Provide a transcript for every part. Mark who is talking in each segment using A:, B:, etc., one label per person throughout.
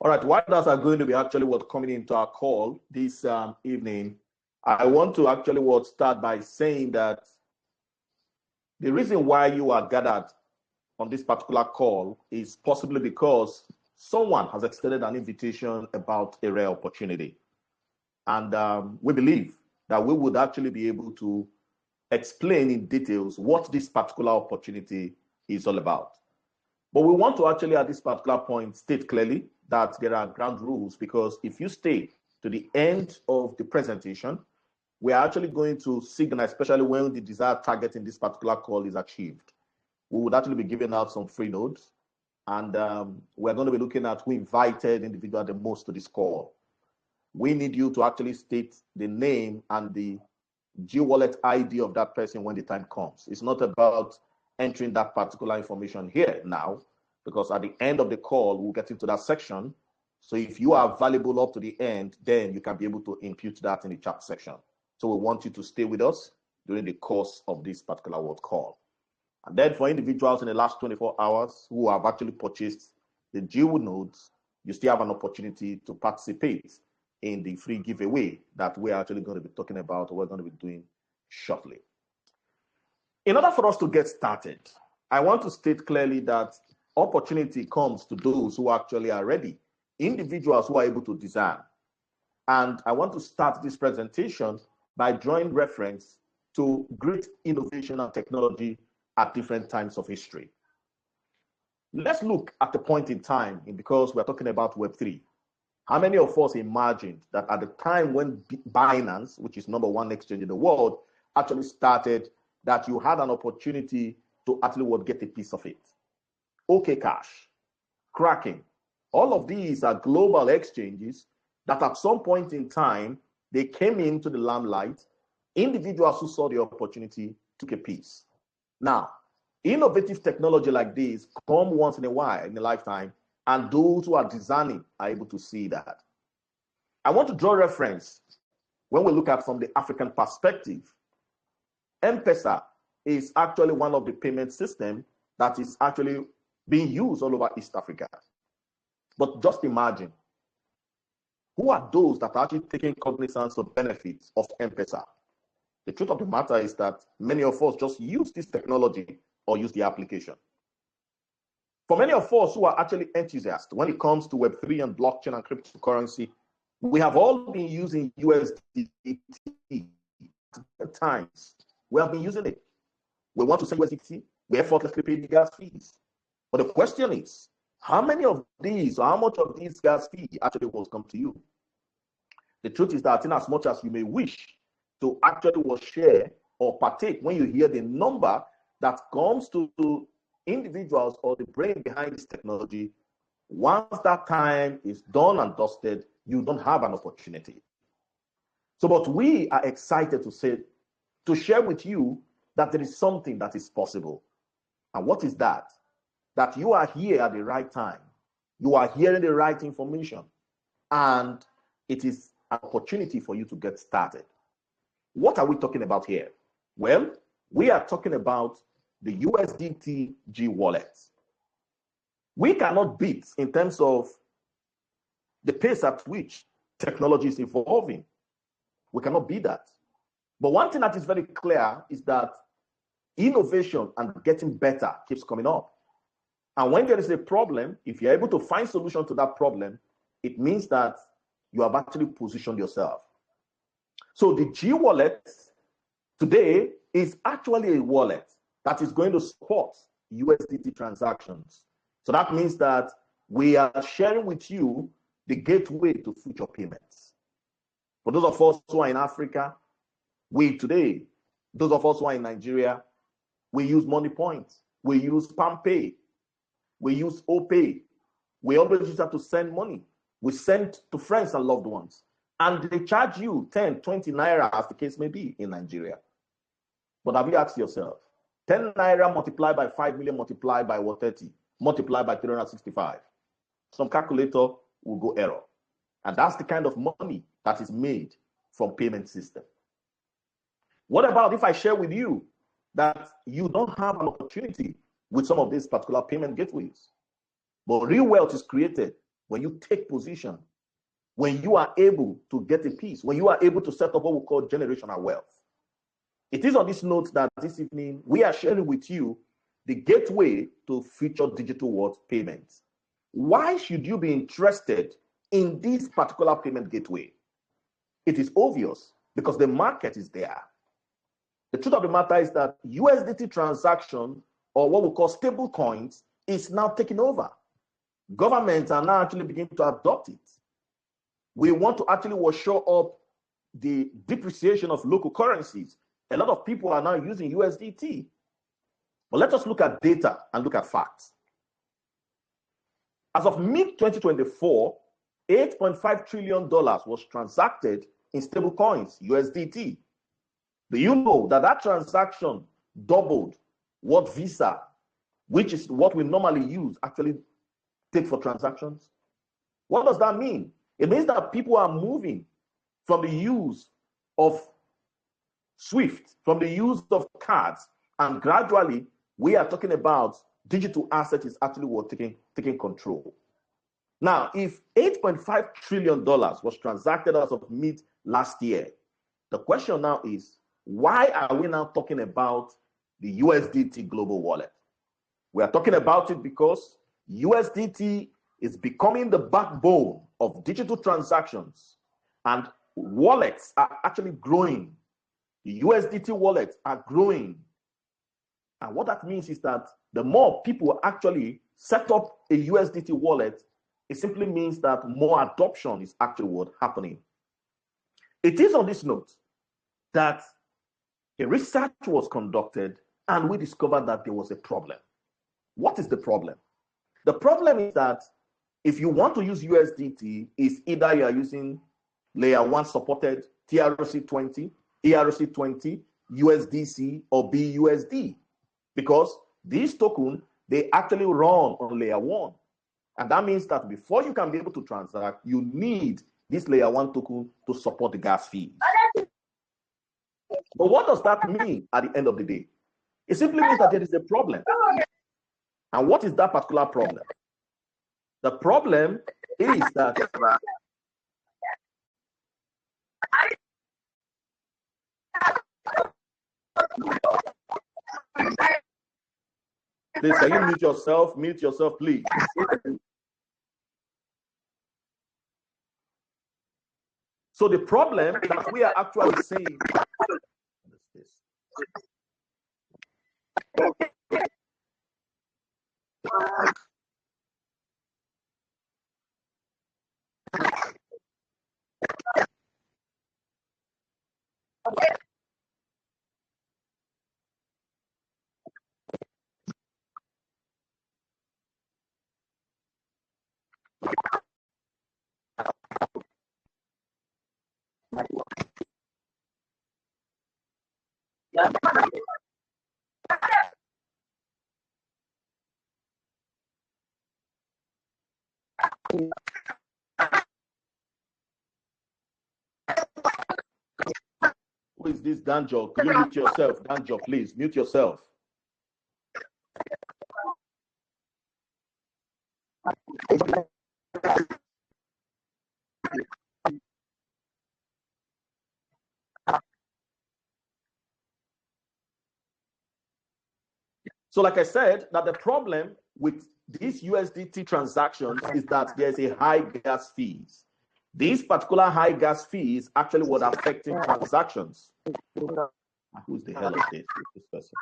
A: All right, while others are going to be actually coming into our call this evening, I want to actually start by saying that the reason why you are gathered on this particular call is possibly because someone has extended an invitation about a rare opportunity. And we believe that we would actually be able to explain in details what this particular opportunity is all about. But we want to actually, at this particular point, state clearly that there are ground rules, because if you stay to the end of the presentation, we are actually going to signal, especially when the desired target in this particular call is achieved. We would actually be giving out some free notes, and we're going to be looking at who invited individual the most to this call. We need you to actually state the name and the G-Wallet ID of that person when the time comes. It's not about entering that particular information here now, because at the end of the call, we'll get into that section. So if you are valuable up to the end, then you can be able to impute that in the chat section. So we want you to stay with us during the course of this particular word call. And then for individuals in the last 24 hours who have actually purchased the GWO nodes, you still have an opportunity to participate in the free giveaway that we're actually going to be talking about, or we're going to be doing shortly. In order for us to get started, I want to state clearly that opportunity comes to those who actually are ready, individuals who are able to design. And I want to start this presentation by drawing reference to great innovation and technology at different times of history. Let's look at the point in time, because we're talking about Web3. How many of us imagined that at the time when Binance, which is #1 exchange in the world, actually started, that you had an opportunity to actually get a piece of it? OK Cash, Kraken, all of these are global exchanges that at some point in time, they came into the limelight. Individuals who saw the opportunity took a piece. Now, innovative technology like this come once in a while, in a lifetime, and those who are designing are able to see that. I want to draw reference when we look at from the African perspective. M-Pesa is actually one of the payment systems that is actually being used all over East Africa. But just imagine, who are those that are actually taking cognizance of benefits of M-Pesa? The truth of the matter is that many of us just use this technology or use the application. For many of us who are actually enthusiasts when it comes to Web3 and blockchain and cryptocurrency, we have all been using USDT at times. We have been using it. We want to send USDT, we effortlessly pay the gas fees. But the question is, how many of these, or how much of these gas fees actually will come to you? The truth is that in as much as you may wish to actually share or partake, when you hear the number that comes to individuals or the brain behind this technology, once that time is done and dusted, you don't have an opportunity. So, but we are excited to share with you that there is something that is possible. And what is that? That you are here at the right time. You are hearing the right information. And it is an opportunity for you to get started. What are we talking about here? Well, we are talking about the USDT G-Wallet. We cannot beat in terms of the pace at which technology is evolving. We cannot beat that. But one thing that is very clear is that innovation and getting better keeps coming up. And when there is a problem, if you're able to find solution to that problem, it means that you have actually positioned yourself. So the G-Wallet today is actually a wallet that is going to support USDT transactions. So that means that we are sharing with you the gateway to future payments. For those of us who are in Africa, those of us who are in Nigeria, we use Money Point, we use PalmPay, we use OPay. We always use that to send money. We send to friends and loved ones. And they charge you 10, 20 naira, as the case may be in Nigeria. But have you asked yourself, 10 naira multiplied by 5 million multiplied by 130, multiplied by 365? Some calculator will go error. And that's the kind of money that is made from payment system. What about if I share with you that you don't have an opportunity with some of these particular payment gateways, but real wealth is created when you take position, when you are able to get a piece, when you are able to set up what we call generational wealth. It is on this note that this evening we are sharing with you the gateway to future digital world payments. Why should you be interested in this particular payment gateway? It is obvious because the market is there. The truth of the matter is that USDT transaction, or what we call stable coins, is now taking over. Governments are now actually beginning to adopt it. We want to actually show up the depreciation of local currencies. A lot of people are now using USDT. But let us look at data and look at facts. As of mid-2024, $8.5 trillion was transacted in stable coins, USDT. Do you know that that transaction doubled what Visa, which is what we normally use, actually take for transactions? What does that mean? It means that people are moving from the use of SWIFT, from the use of cards, and gradually we are talking about digital assets is actually what taking control. Now, if $8.5 trillion was transacted as of mid last year, the question now is, why are we now talking about the USDT global wallet? We are talking about it because USDT is becoming the backbone of digital transactions, and wallets are actually growing. The USDT wallets are growing. And what that means is that the more people actually set up a USDT wallet, it simply means that more adoption is actually what's happening. It is on this note that a research was conducted and we discovered that there was a problem. What is the problem? The problem is that if you want to use USDT, it's either you are using layer 1 supported TRC20, ERC20, USDC, or BUSD, because these tokens, they actually run on layer 1. And that means that before you can be able to transact, you need this layer 1 token to support the gas fees. But what does that mean at the end of the day? It simply means that there is a problem. And what is that particular problem? The problem is that please, can you mute yourself? Mute yourself, please. So the problem that we are actually saying, who is this Danjo? Could you mute yourself? Danjo, please, mute yourself. So like I said, that the problem with these USDT transactions is that there's a high gas fees. These particular high gas fees actually were affecting transactions. Who's the hell is this person?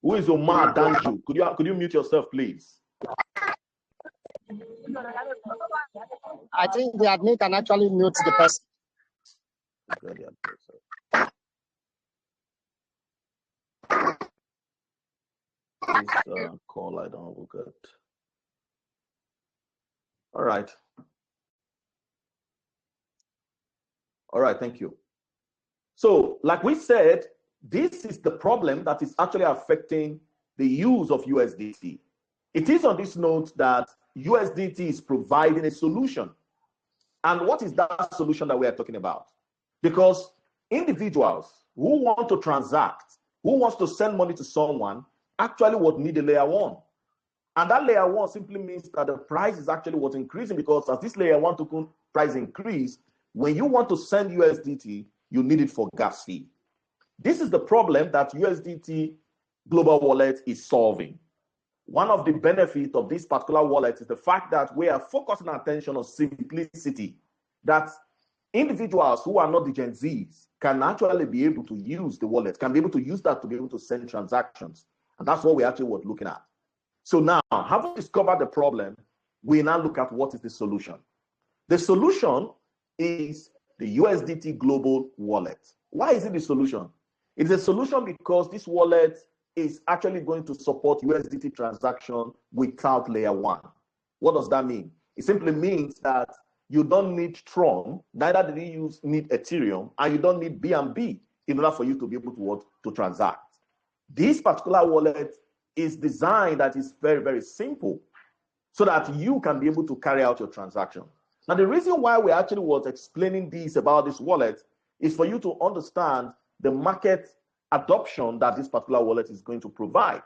A: Who is Omar Danju? Could you mute yourself, please?
B: I think the admin can actually mute the person.
A: This call I don't look at. All right. All right, thank you. So, like we said, this is the problem that is actually affecting the use of USDT. It is on this note that USDT is providing a solution. And what is that solution that we are talking about? Because individuals who want to transact, who wants to send money to someone, actually would need a layer 1. And that layer one simply means that the price is actually what's increasing, because as this layer one token price increase, when you want to send USDT, you need it for gas fee. This is the problem that USDT Global Wallet is solving. One of the benefits of this particular wallet is the fact that we are focusing our attention on simplicity, that individuals who are not the Gen Zs can actually be able to use the wallet, can be able to use that to be able to send transactions. And that's what we actually were looking at. So now, having discovered the problem, we now look at what is the solution. The solution is the USDT Global Wallet. Why is it the solution? It's a solution because this wallet is actually going to support USDT transaction without layer one. What does that mean? It simply means that you don't need Tron, neither do you need Ethereum, and you don't need BNB in order for you to be able to transact. This particular wallet is designed that is very, very simple so that you can be able to carry out your transaction. Now, the reason why we actually was explaining this about this wallet is for you to understand the market adoption that this particular wallet is going to provide.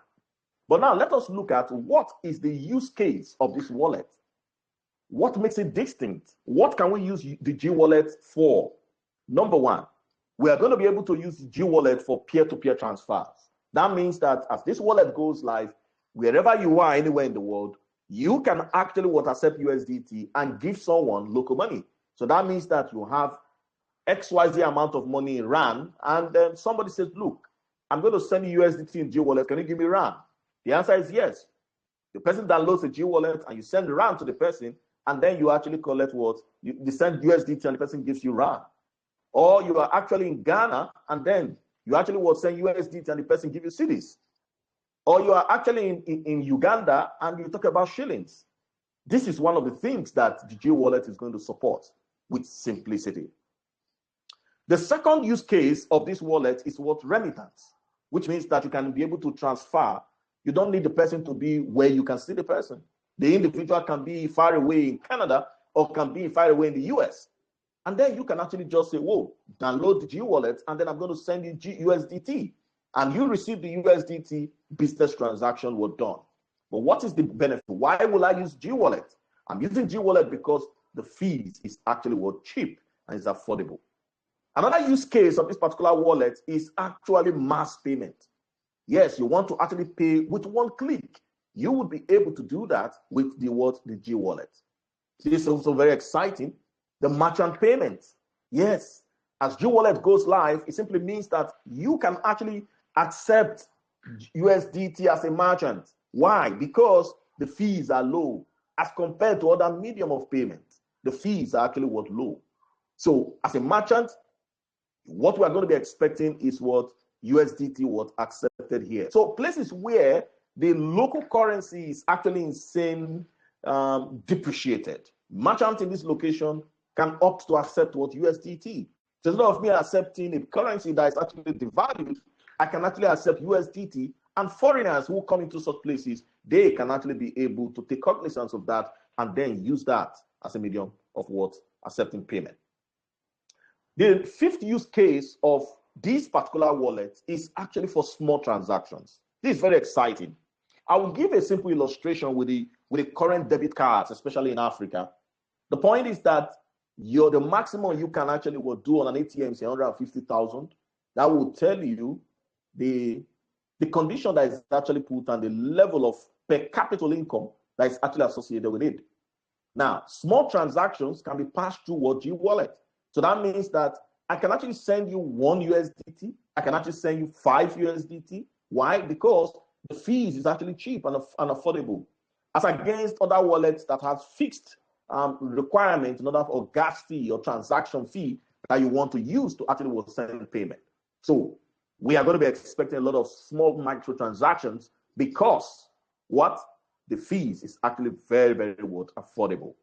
A: But now let us look at what is the use case of this wallet. What makes it distinct? What can we use the G wallet for? Number one, we are going to be able to use G wallet for peer-to-peer transfers. That means that as this wallet goes live, wherever you are, anywhere in the world, you can actually accept USDT and give someone local money. So that means that you have XYZ amount of money in RAN, and then somebody says, look, I'm going to send you USDT in G wallet. Can you give me RAN? The answer is yes. The person downloads a G wallet and you send the RAN to the person, and then you actually collect what? You send USDT and the person gives you RAN. Or you are actually in Ghana and then you actually will send USDT and the person gives you cedis. Or you are actually in Uganda and you talk about shillings. This is one of the things that the G wallet is going to support with simplicity. The second use case of this wallet is what? Remittance, which means that you can be able to transfer. You don't need the person to be where you can see the person. The individual can be far away in Canada or can be far away in the US. And then you can actually just say, whoa, download the G wallet, and then I'm going to send you USDT. And you receive the USDT, business transaction was done. But what is the benefit? Why will I use G wallet? I'm using G wallet because the fees is actually cheap and is affordable. Another use case of this particular wallet is actually mass payment. Yes, you want to actually pay with one click. You would be able to do that with the G wallet. This is also very exciting. The merchant payments. Yes, as G wallet goes live, it simply means that you can actually accept USDT as a merchant. Why? Because the fees are low as compared to other medium of payment. The fees are actually low. So as a merchant, what we are going to be expecting is what USDT was accepted here. So places where the local currency is actually insane depreciated, merchant in this location can opt to accept what USDT. So instead of me accepting a currency that is actually devalued, I can actually accept USDT, and foreigners who come into such places, they can actually be able to take cognizance of that and then use that as a medium of accepting payment. The fifth use case of this particular wallet is actually for small transactions. This is very exciting. I will give a simple illustration with the current debit cards, especially in Africa. The point is that the maximum you can actually do on an ATM is 150,000. That will tell you the condition that is actually put and the level of per capita income that is actually associated with it. Now, small transactions can be passed through G wallet. So that means that I can actually send you 1 USDT. I can actually send you 5 USDT. Why? Because the fees is actually cheap and affordable, as against other wallets that have fixed requirements in order for gas fee or transaction fee that you want to use to actually send payment. So we are going to be expecting a lot of small micro transactions because the fees is actually very, very affordable.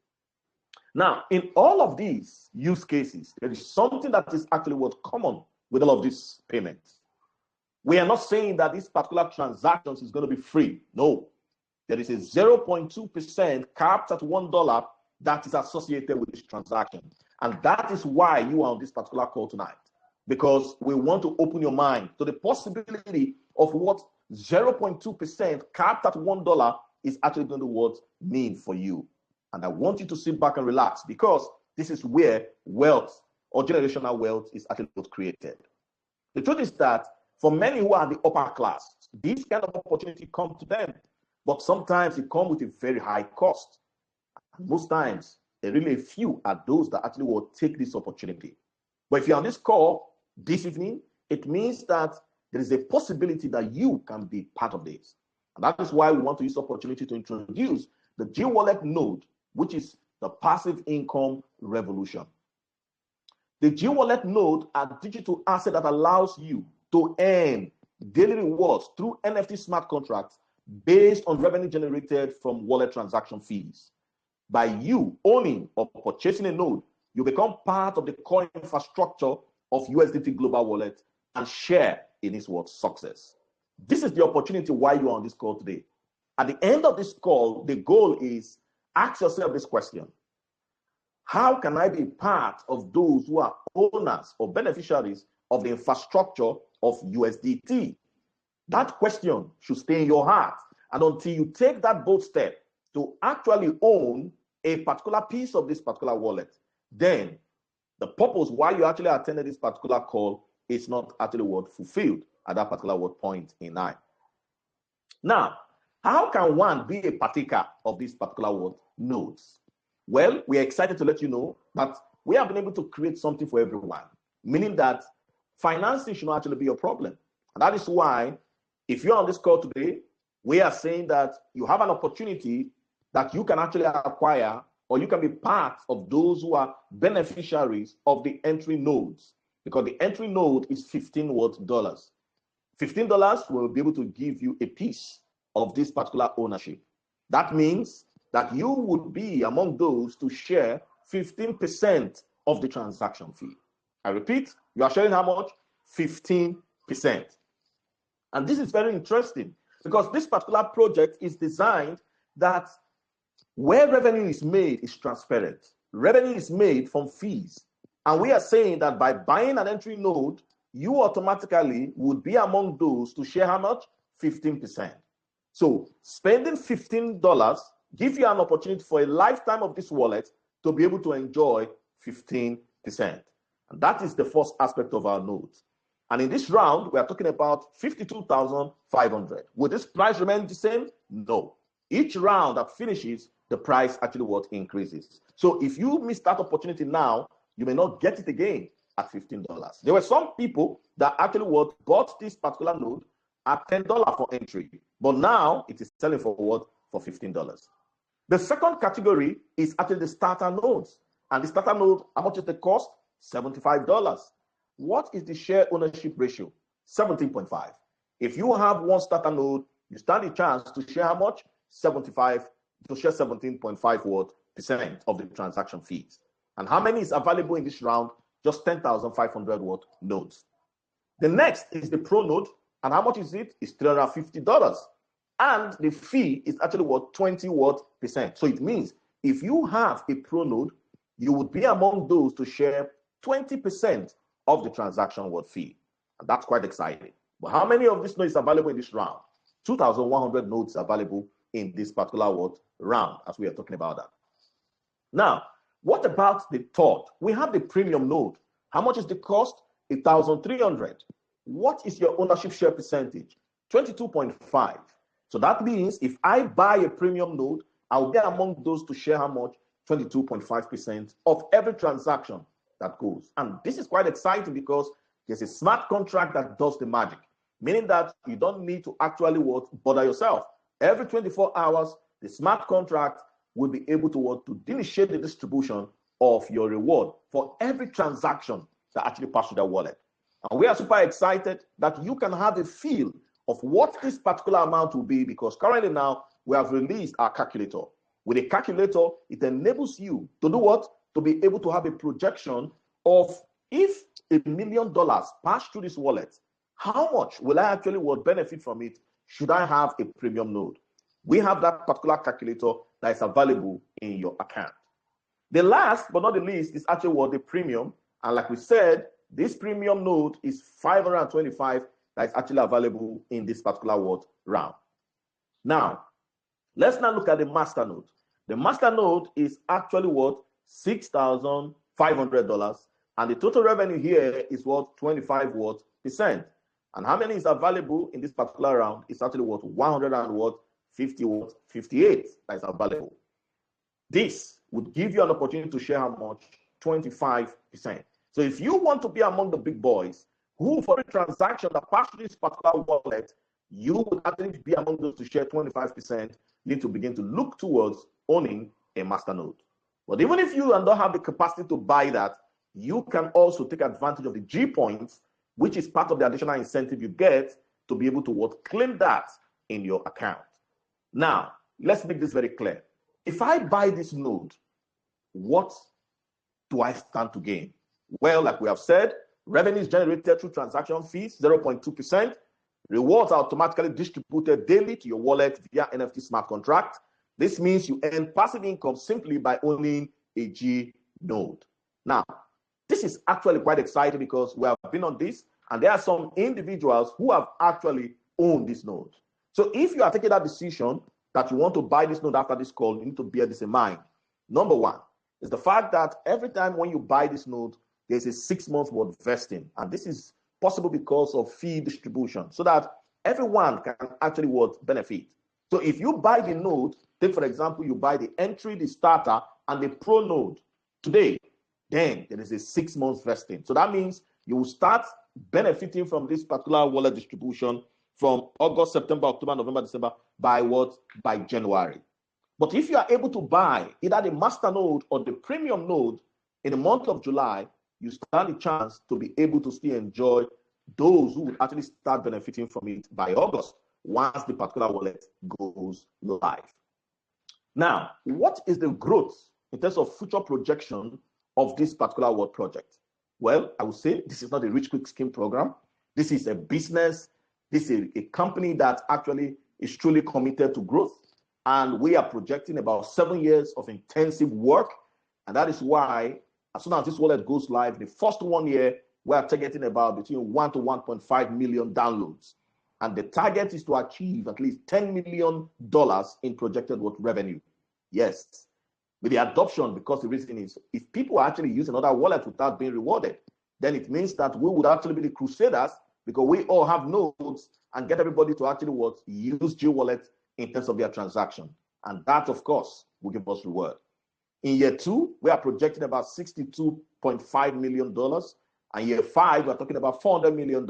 A: Now, in all of these use cases, there is something that is actually common with all of these payments. We are not saying that this particular transactions is going to be free. No, there is a 0.2% capped at $1 that is associated with this transaction. And that is why you are on this particular call tonight, because we want to open your mind to the possibility of 0.2% capped at $1 is actually going to what mean for you. And I want you to sit back and relax, because this is where wealth or generational wealth is actually created. The truth is that for many who are the upper class, this kind of opportunity comes to them, but sometimes it comes with a very high cost. And most times, really few are those that actually will take this opportunity. But if you're on this call this evening, it means that there is a possibility that you can be part of this. And that is why we want to use the opportunity to introduce the G-Wallet node, which is the passive income revolution. The G-Wallet node are digital asset that allows you to earn daily rewards through NFT smart contracts based on revenue generated from wallet transaction fees. By you owning or purchasing a node, you become part of the core infrastructure of USDT Global Wallet and share in its success. This is the opportunity why you are on this call today. At the end of this call, the goal is ask yourself this question: how can I be part of those who are owners or beneficiaries of the infrastructure of USDT? That question should stay in your heart. And until you take that bold step to actually own a particular piece of this particular wallet, then the purpose why you actually attended this particular call is not actually fulfilled at that particular point in time. Now, how can one be a partaker of these particular nodes? Well, we are excited to let you know that we have been able to create something for everyone, meaning that financing should not actually be a problem. And that is why, if you're on this call today, we are saying that you have an opportunity that you can actually acquire, or you can be part of those who are beneficiaries of the entry nodes, because the entry node is $15. $15 will be able to give you a piece of this particular ownership. That means that you would be among those to share 15% of the transaction fee. I repeat, you are sharing how much? 15%. And this is very interesting, because this particular project is designed that where revenue is made is transparent. Revenue is made from fees. And we are saying that by buying an entry node, you automatically would be among those to share how much? 15%. So spending $15 gives you an opportunity for a lifetime of this wallet to be able to enjoy 15%. And that is the first aspect of our nodes. And in this round, we are talking about 52,500. Will this price remain the same? No. Each round that finishes, the price actually increases. So if you miss that opportunity now, you may not get it again at $15. There were some people that actually bought this particular node at $10 for entry, but now it is selling for what? For $15. The second category is actually the starter nodes. And the starter node, how much is the cost? $75. What is the share ownership ratio? 17.5. If you have one starter node, you stand a chance to share how much? 17.5% of the transaction fees. And how many is available in this round? Just 10,500 nodes. The next is the pro node. And how much is it? It's $350. And the fee is actually 20%. So it means if you have a pro node, you would be among those to share 20% of the transaction fee. And that's quite exciting. But how many of these nodes are available in this round? 2,100 nodes available in this particular round, as we are talking about that. Now, what about the third? We have the premium node. How much is the cost? 1,300. What is your ownership share percentage? 22.5. So that means if I buy a premium node, I'll be among those to share how much? 22.5% of every transaction that goes. And this is quite exciting because there's a smart contract that does the magic, meaning that you don't need to actually bother yourself. Every 24 hours, the smart contract will be able to initiate the distribution of your reward for every transaction that actually passes through that wallet. And we are super excited that you can have a feel of what this particular amount will be, because currently now we have released our calculator. With a calculator, it enables you to do what? To be able to have a projection of if $1 million pass through this wallet, how much will I actually benefit from it should I have a premium node? We have that particular calculator that is available in your account. The last but not the least is actually the premium. And like we said, this premium node is 525 that is actually available in this particular round. Now, Let's now look at the master node. The master node is actually what? $6,500. And the total revenue here is what? 25%. And how many is available in this particular round? It's actually what? 158 that is available. This would give you an opportunity to share how much? 25%. So if you want to be among the big boys who, for a transaction that passed through this particular wallet, you would actually be among those to share 25%, you need to begin to look towards owning a masternode. But even if you don't have the capacity to buy that, you can also take advantage of the G points, which is part of the additional incentive you get to be able to claim that in your account. Now, let's make this very clear. If I buy this node, what do I stand to gain? Well, like we have said, revenues generated through transaction fees, 0.2%. Rewards are automatically distributed daily to your wallet via NFT smart contract. This means you earn passive income simply by owning a G node. Now, this is actually quite exciting because we have been on this, and there are some individuals who have actually owned this node. So if you are taking that decision that you want to buy this node after this call, you need to bear this in mind. Number one is the fact that every time when you buy this node, there's a 6 month worth vesting. And this is possible because of fee distribution, so that everyone can actually benefit. So if you buy the node, take for example, you buy the entry, the starter, and the pro node today, then there is a 6 month vesting. So that means you will start benefiting from this particular wallet distribution from August, September, October, November, December, by what? By January. But if you are able to buy either the master node or the premium node in the month of July, you stand a chance to be able to still enjoy those who will actually start benefiting from it by August, once the particular wallet goes live. Now, what is the growth in terms of future projection of this particular world project? Well, I would say this is not a rich quick scheme program. This is a business. This is a company that actually is truly committed to growth. And we are projecting about 7 years of intensive work. And that is why, as soon as this wallet goes live, the first 1 year, we are targeting about between 1 to 1.5 million downloads. And the target is to achieve at least $10 million in projected revenue. Yes, with the adoption, because the reason is, if people are actually using another wallet without being rewarded, then it means that we would actually be the crusaders, because we all have nodes and get everybody to actually use G Wallet in terms of their transaction. And that, of course, will give us reward. In year 2, we are projecting about $62.5 million. And year 5, we're talking about $400 million.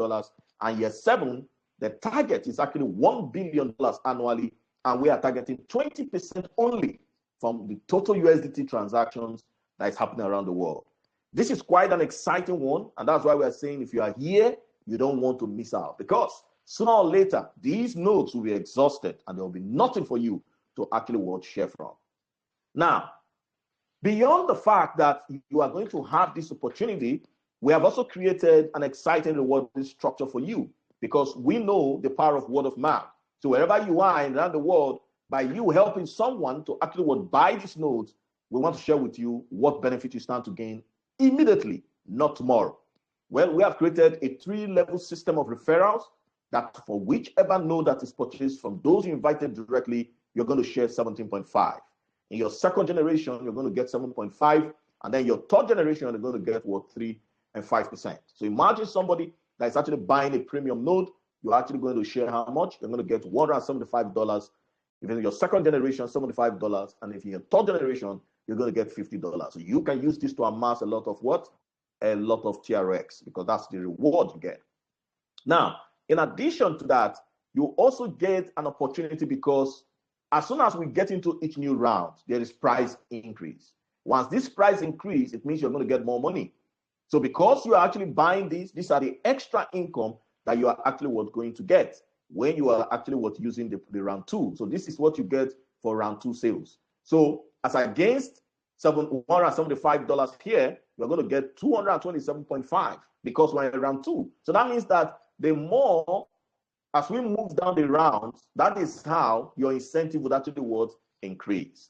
A: And year 7, the target is actually $1 billion annually. And we are targeting 20% only from the total USDT transactions that is happening around the world. This is quite an exciting one. And that's why we are saying if you are here, you don't want to miss out, because sooner or later, these nodes will be exhausted and there will be nothing for you to actually share from. Now, beyond the fact that you are going to have this opportunity, we have also created an exciting reward structure for you, because we know the power of word of mouth. So wherever you are around the world, by you helping someone to actually buy these nodes, we want to share with you what benefit you stand to gain immediately, not tomorrow. Well, we have created a 3-level system of referrals that for whichever node that is purchased from those you invited directly, you're going to share 17.5. In your second generation, you're going to get 7.5. And then your third generation, you're going to get 3 and 5%. So imagine somebody that is actually buying a premium node, you're actually going to share how much? You're going to get $175. If in your second generation, $75. And if in your third generation, you're going to get $50. So you can use this to amass a lot of what? A lot of TRX, because that's the reward you get. Now, in addition to that, you also get an opportunity, because as soon as we get into each new round, there is price increase. Once this price increase, it means you're going to get more money. So because you are actually buying these are the extra income that you are actually going to get when you are actually using the round 2. So this is what you get for round 2 sales. So as against $175 here, you're going to get 227.5 because we're in round 2. So that means that the more, as we move down the rounds, that is how your incentive would actually increase.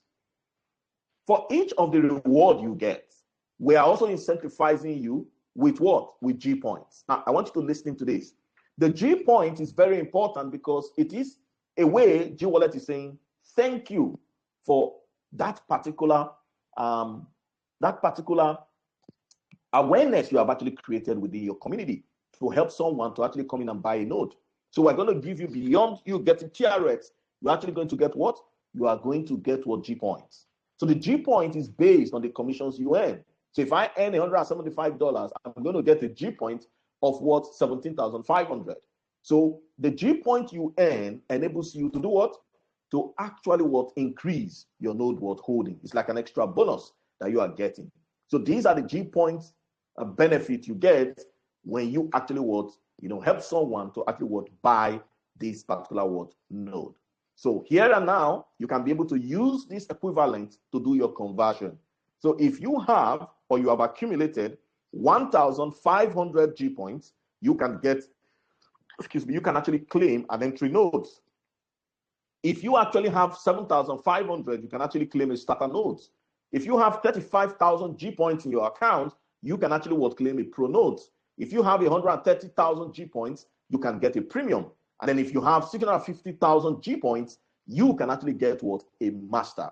A: For each of the reward you get, we are also incentivizing you with what? With G points. Now, I want you to listen to this. The G point is very important because it is a way G Wallet is saying, thank you for that particular awareness you have actually created within your community to help someone to actually come in and buy a node. So we're going to give you, beyond you getting TRX, you're actually going to get what? You are going to get what? G points. So the G point is based on the commissions you earn. So if I earn $175, I'm going to get a G point of what? 17,500. So the G point you earn enables you to do what? To actually what? Increase your node what? Holding. It's like an extra bonus that you are getting. So these are the G points benefit you get when you actually what? Help someone to actually what? Buy this particular what? Node. So here and now, you can be able to use this equivalent to do your conversion. So if you have, or you have accumulated 1,500 G points, you can get, you can actually claim an entry node. If you actually have 7,500, you can actually claim a starter node. If you have 35,000 G points in your account, you can actually what? Claim a pro node. If you have 130,000 G points, you can get a premium. And then if you have 650,000 G points, you can actually get what? A master.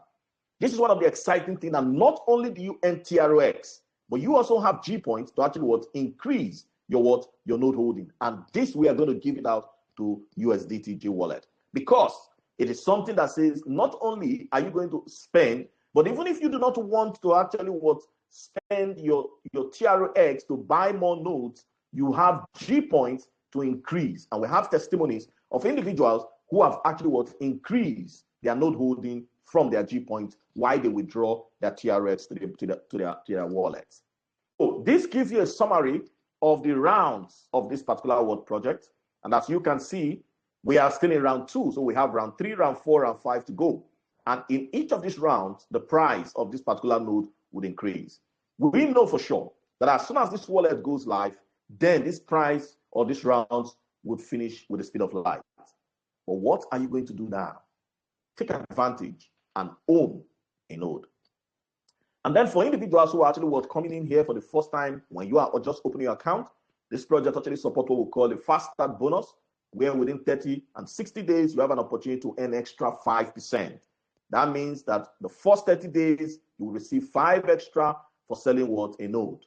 A: This is one of the exciting things. And not only do you earn TRX, but you also have G points to actually what? Increase your what? Your node holding. And this, we are going to give it out to USDT G Wallet, because it is something that says not only are you going to spend, but even if you do not want to actually what? Spend your TRX to buy more nodes, you have G points to increase. And we have testimonies of individuals who have actually what? Increased their node holding from their G points while they withdraw their TRX to their wallets. So this gives you a summary of the rounds of this particular world project. And as you can see, we are still in round 2. So we have round 3, round 4, round 5 to go. And in each of these rounds, the price of this particular node would increase. We know for sure that as soon as this wallet goes live, then this price or these rounds would finish with the speed of light. But what are you going to do now? Take advantage and own a node. And then for individuals who are actually coming in here for the first time, when you are just opening your account, this project actually supports what we call a fast start bonus, where within 30 and 60 days, you have an opportunity to earn extra 5%. That means that the first 30 days, you will receive 5 extra for selling what? A node.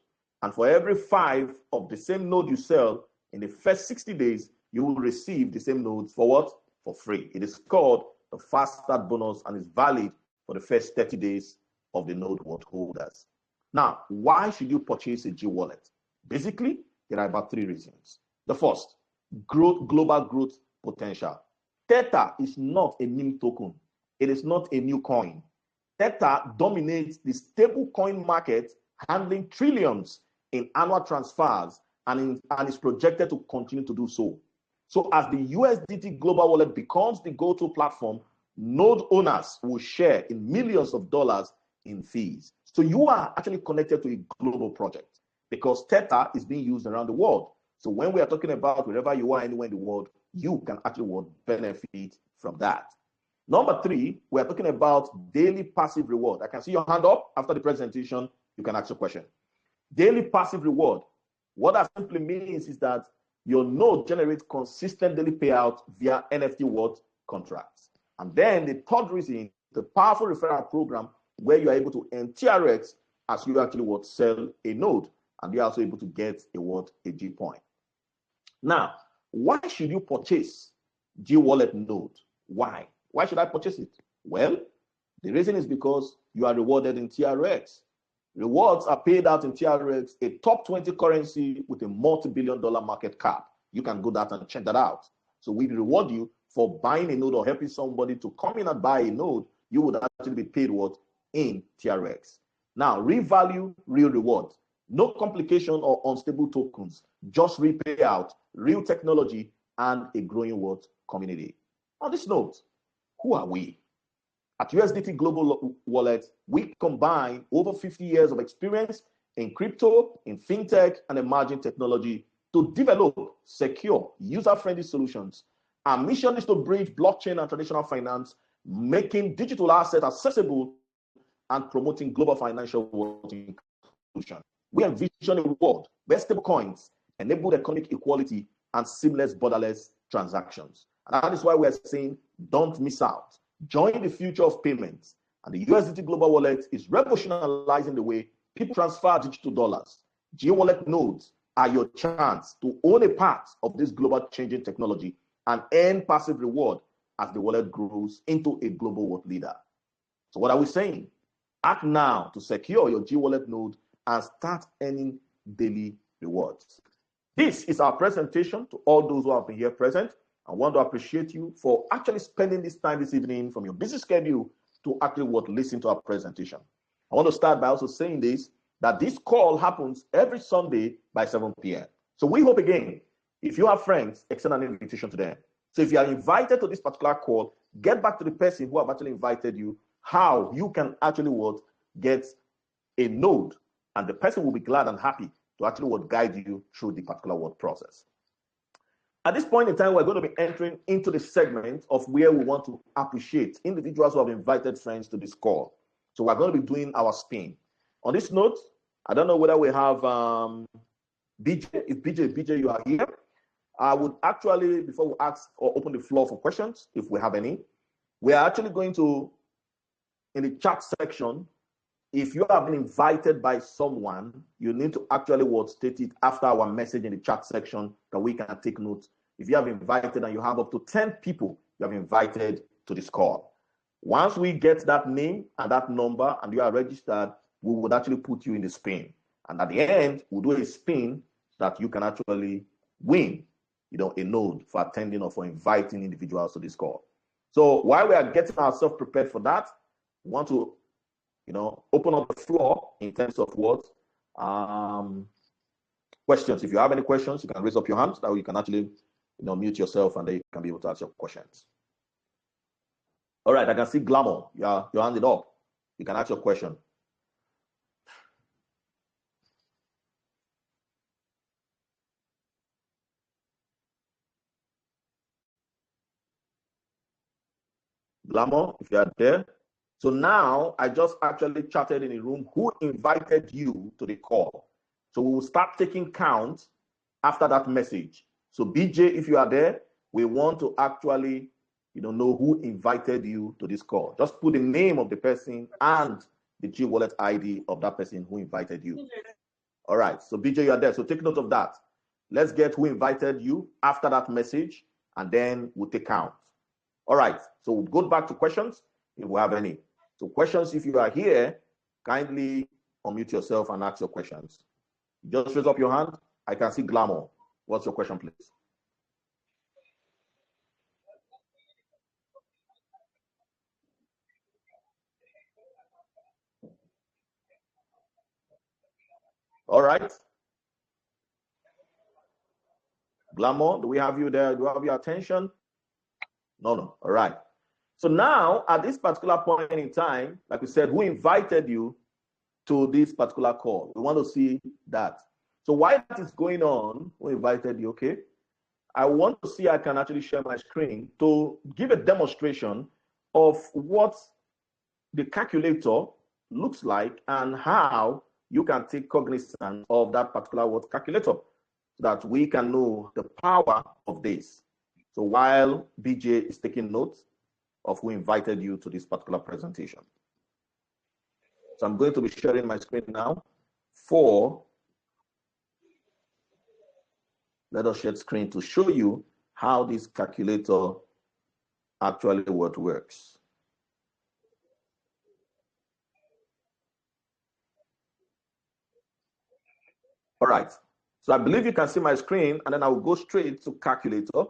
A: And for every 5 of the same node you sell in the first 60 days, you will receive the same nodes for what? For free. It is called the fast start bonus and is valid for the first 30 days of the node holders. Now, why should you purchase a G wallet? Basically, there are about 3 reasons. The first, global growth potential. Tether is not a meme token. It is not a new coin. Tether dominates the stable coin market, handling trillions in annual transfers, and is projected to continue to do so. So as the USDT Global Wallet becomes the go-to platform, node owners will share in millions of dollars in fees. So you are actually connected to a global project because Tether is being used around the world. So when we are talking about wherever you are anywhere in the world, you can actually benefit from that. Number 3, we are talking about daily passive reward. I can see your hand up. After the presentation, you can ask a question. Daily passive reward. What that simply means is that your node generates consistent daily payout via NFT contracts. And then the third reason, the powerful referral program where you are able to earn TRX as you actually sell a node, and you're also able to get a G point. Now, why should you purchase G Wallet node? Why? Why should I purchase it? Well, the reason is because you are rewarded in TRX. Rewards are paid out in TRX, a top 20 currency with a multi-billion-dollar market cap. You can go that and check that out. So we reward you for buying a node or helping somebody to come in and buy a node. You would actually be paid in TRX. Now, real value, real reward. No complication or unstable tokens, just real payout, real technology, and a growing community. On this note, who are we? At USDT Global Wallet, we combine over 50 years of experience in crypto, in fintech, and emerging technology to develop secure, user-friendly solutions. Our mission is to bridge blockchain and traditional finance, making digital assets accessible and promoting global financial inclusion. We envision a world where stable coins enable economic equality and seamless borderless transactions. And that is why we're saying, don't miss out. Join the future of payments. And the USDT Global Wallet is revolutionizing the way people transfer digital dollars. G-Wallet nodes are your chance to own a part of this global changing technology and earn passive reward as the wallet grows into a global world leader. So what are we saying? Act now to secure your G-Wallet node and start earning daily rewards. This is our presentation to all those who have been here present. I want to appreciate you for actually spending this time this evening from your busy schedule to actually listen to our presentation. I want to start by also saying this, that this call happens every Sunday by 7 p.m. So we hope again, if you have friends, extend an invitation to them. So if you are invited to this particular call, get back to the person who have actually invited you, how you can actually get a node, and the person will be glad and happy to actually guide you through the particular process. At this point in time, we're going to be entering into the segment of where we want to appreciate individuals who have invited friends to this call. So we're going to be doing our spin. On this note, I don't know whether we have BJ. If BJ, you are here, I would actually, before we ask or open the floor for questions, if we have any, we are actually going to, in the chat section, if you have been invited by someone, you need to actually state it after our message in the chat section that we can take notes. If you have invited and you have up to 10 people you have invited to this call. Once we get that name and that number and you are registered, we would actually put you in the spin. And at the end, we'll do a spin that you can actually win, a node for attending or for inviting individuals to this call. So while we are getting ourselves prepared for that, we want to open up the floor in terms of questions. If you have any questions, you can raise up your hand so that you can actually, mute yourself and then you can be able to ask your questions. All right, I can see Glamour. Your hand is up. You can ask your question. Glamour, if you are there. So now I just actually chatted in the room who invited you to the call. So we will start taking count after that message. So BJ, if you are there, we want to actually, know who invited you to this call. Just put the name of the person and the G-Wallet ID of that person who invited you. All right, so BJ, you are there. So take note of that. Let's get who invited you after that message, and then we'll take count. All right, so we'll go back to questions if we have any. So questions, if you are here, kindly unmute yourself and ask your questions. Just raise up your hand. I can see Glamour. What's your question, please? All right. Glamour, do we have you there? Do we have your attention? No. All right. So now, at this particular point in time, like we said, who invited you to this particular call? We want to see that. So while that is going on, who invited you, okay? I want to see, I can actually share my screen to give a demonstration of what the calculator looks like and how you can take cognizance of that particular calculator so that we can know the power of this. So while BJ is taking notes of who invited you to this particular presentation. So I'm going to be sharing my screen now let us share screen to show you how this calculator actually works. All right, so I believe you can see my screen, and then I will go straight to calculator.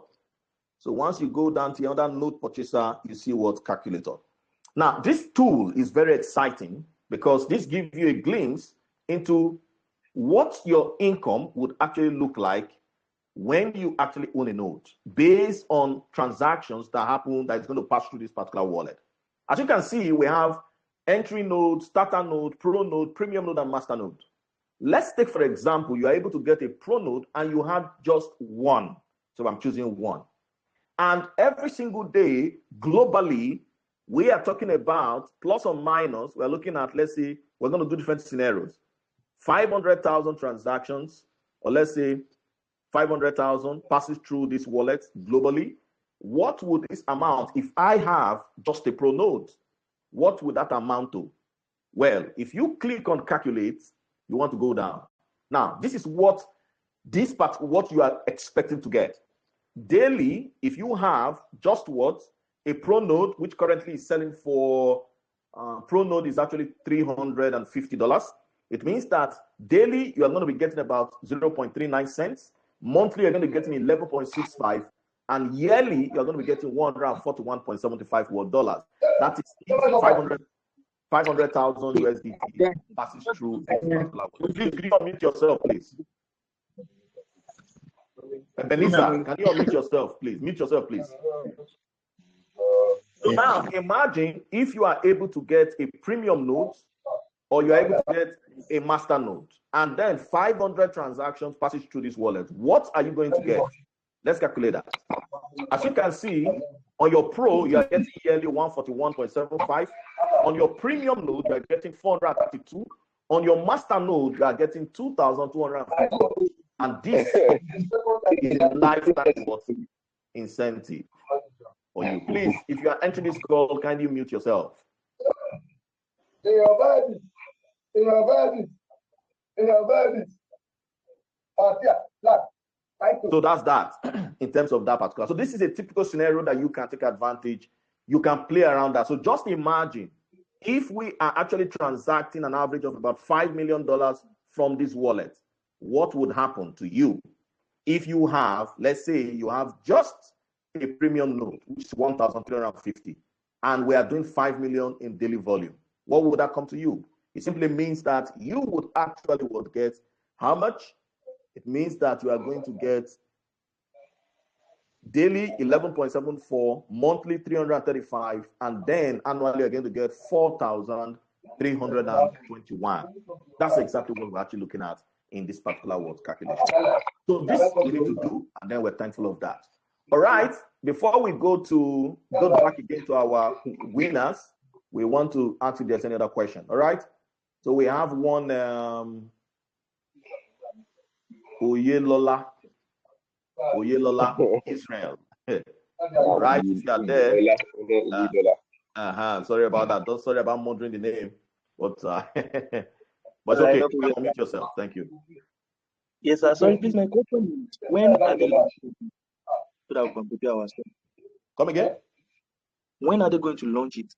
A: So once you go down to the other node purchaser, you see what calculator. Now, this tool is very exciting because this gives you a glimpse into what your income would actually look like when you actually own a node based on transactions that happen that is going to pass through this particular wallet. As you can see, we have entry node, starter node, pro node, premium node, and master node. Let's take, for example, you are able to get a pro node and you have just one. So I'm choosing one. And every single day, globally, we are talking about plus or minus, we're looking at, let's say, we're going to do different scenarios. 500,000 transactions, or let's say 500,000 passes through this wallet globally. what would this amount, if I have just a pro node, what would that amount to? Well, if you click on calculate, you want to go down. Now, this is what you are expecting to get. Daily, if you have just what? A pro node, which currently is selling for, pro node is actually $350. It means that daily, you are going to be getting about 0.39 cents. Monthly, you're going to be getting 11.65. And yearly, you're going to be getting $141.75 dollars. That is 500,000 USDT passes through. Please, can you unmute yourself, please? Benisa, can you unmute yourself, please? Mute yourself, please. So now, imagine if you are able to get a premium node, or you're able to get a master node, and then 500 transactions passes through this wallet. What are you going to get? Let's calculate that. As you can see, on your pro, you are getting yearly 141.75. On your premium node, you are getting 432. On your master node, you are getting 2,250. And this is a lifetime incentive for you. Please, if you are entering this call, can you mute yourself? So that's that in terms of that particular. So this is a typical scenario that you can take advantage. You can play around that. So just imagine if we are actually transacting an average of about $5 million from this wallet, what would happen to you if you have, let's say you have just a premium node, which is 1,350, and we are doing 5 million in daily volume? What would that come to you? It simply means that you would actually get how much? It means that you are going to get daily 11.74, monthly 335, and then annually you're going to get 4,321. That's exactly what we're actually looking at in this particular word calculation. So this we need to do, and then we're thankful of that. All right, before we go back again to our winners, we want to ask if there's any other question. All right, so we have one Oyelola Israel. Right, if you are there. Sorry about that. Don't sorry about murdering the name, but but okay. Unmute yourself. Thank you.
C: Yes, sir. Sorry, please. My question is, when are they so that we can prepare ourselves?
A: Come again?
C: When are they going to launch it?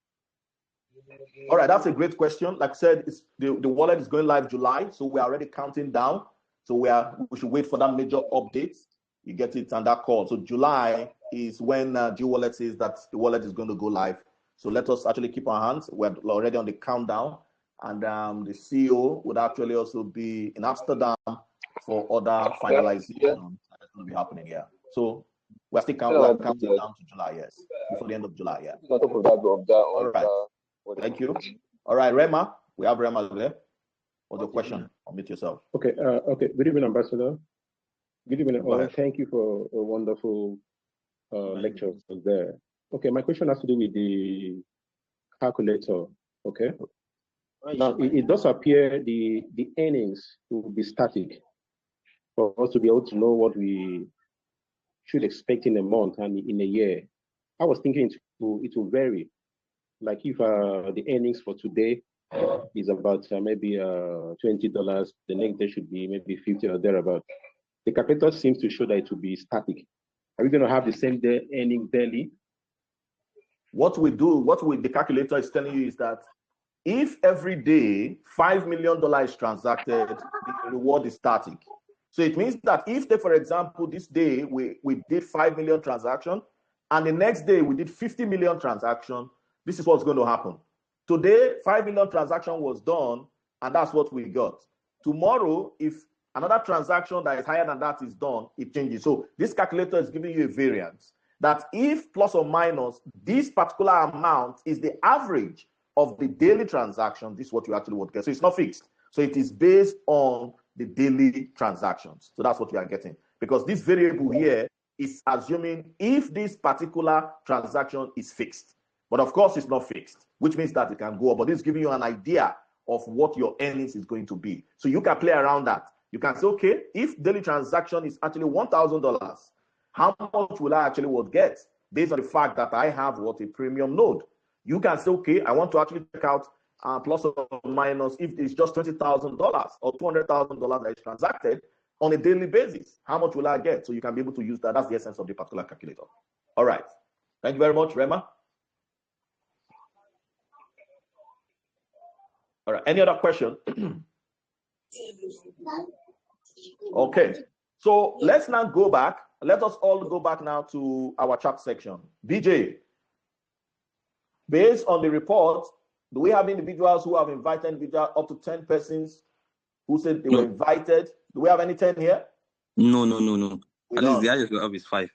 A: All right, that's a great question. Like I said, the wallet is going live July, so we are already counting down. So we should wait for that major update. You get it on that call. So July is when G-Wallet says that the wallet is going to go live. So let us actually keep our hands. We're already on the countdown, and the CEO would actually also be in Amsterdam for other finalization that's going to be happening here. So we're still counting down to July, yes, before the end of July, yeah. All right. Thank you. All right, Rema, we have Rema there. What's your question? Unmute yourself.
D: Okay. Okay. Good evening, Ambassador. Good evening. Thank you for a wonderful lecture there. Okay, my question has to do with the calculator. Okay. Now it does appear the earnings will be static for us to be able to know what we should expect in a month and in a year. I was thinking it will vary. Like if the earnings for today is about maybe $20, the next day should be maybe 50 or thereabout. The calculator seems to show that it will be static. Are we going to have the same day earnings daily?
A: What the calculator is telling you is that if every day $5 million is transacted, the reward is static. So it means that if, for example, this day we did 5 million transactions, and the next day we did 50 million transactions, this is what's going to happen. Today, 5 million transaction was done, and that's what we got. Tomorrow, if another transaction that is higher than that is done, it changes. So this calculator is giving you a variance that if plus or minus this particular amount is the average of the daily transaction, this is what you actually would get. So it's not fixed. So it is based on the daily transactions. So that's what you are getting. Because this variable here is assuming if this particular transaction is fixed. But of course, it's not fixed, which means that it can go up. But this is giving you an idea of what your earnings is going to be. So you can play around that. You can say, okay, if daily transaction is actually $1,000, how much will I actually get? based on the fact that I have what a premium node. You can say, okay, I want to actually check out plus or minus if it's just $20,000 or $200,000 that is transacted on a daily basis. How much will I get? So you can be able to use that. That's the essence of the particular calculator. All right. Thank you very much, Rema. All right. Any other question? Okay. So let's now go back. Let us all go back now to our chat section. BJ, based on the report, do we have individuals who have invited individuals up to 10 persons who said they were invited? Do we have any 10 here?
E: No. At least the highest we have is 5.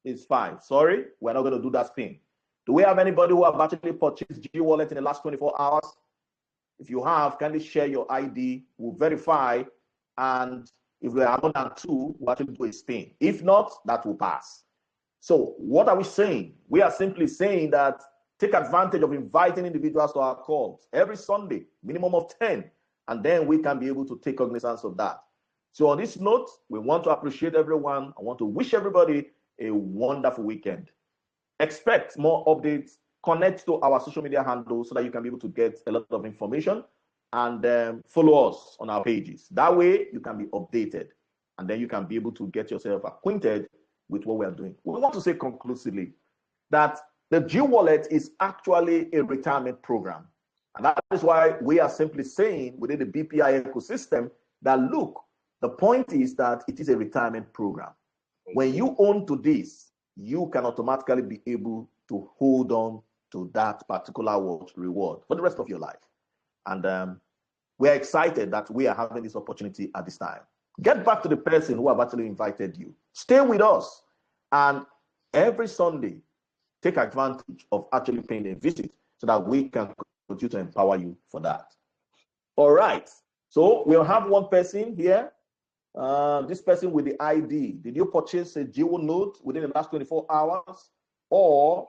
A: It's 5. Sorry, we're not going to do that spin. Do we have anybody who have actually purchased G Wallet in the last 24 hours? If you have, kindly share your ID. We'll verify. And if we are more than 2, we'll actually do a spin. If not, that will pass. So what are we saying? We are simply saying that take advantage of inviting individuals to our calls every Sunday, minimum of 10, and then we can be able to take cognizance of that. So on this note, we want to appreciate everyone. I want to wish everybody a wonderful weekend. Expect more updates. Connect to our social media handles so that you can be able to get a lot of information, and follow us on our pages. That way you can be updated, and then you can be able to get yourself acquainted with what we are doing. We want to say conclusively that the G Wallet is actually a retirement program. And that is why we are simply saying within the BPI ecosystem that, look, the point is that it is a retirement program. When you own to this, you can automatically be able to hold on to that particular reward for the rest of your life. And we're excited that we are having this opportunity at this time. Get back to the person who have actually invited you. Stay with us. And every Sunday, take advantage of actually paying a visit so that we can continue to empower you for that. All right. So we'll have one person here. This person with the ID. Did you purchase a G Wallet node within the last 24 hours? Or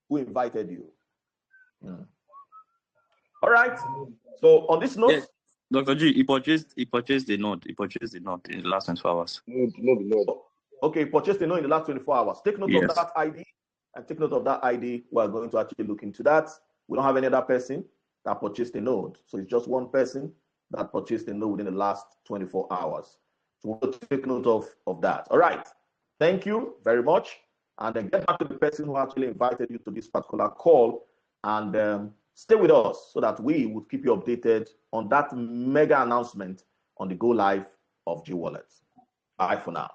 A: who invited you? All right. So on this note,
E: yes. Dr. G, he purchased the node. He purchased the node in the last 24 hours.
A: No. Okay, purchased the node in the last 24 hours. Take note of that ID, and take note of that ID. We're going to actually look into that. We don't have any other person that purchased a node. So it's just one person that purchased a node within the last 24 hours. So we'll take note of that. All right. Thank you very much. And then get back to the person who actually invited you to this particular call, and stay with us so that we would keep you updated on that mega announcement on the go live of G Wallet. Bye for now.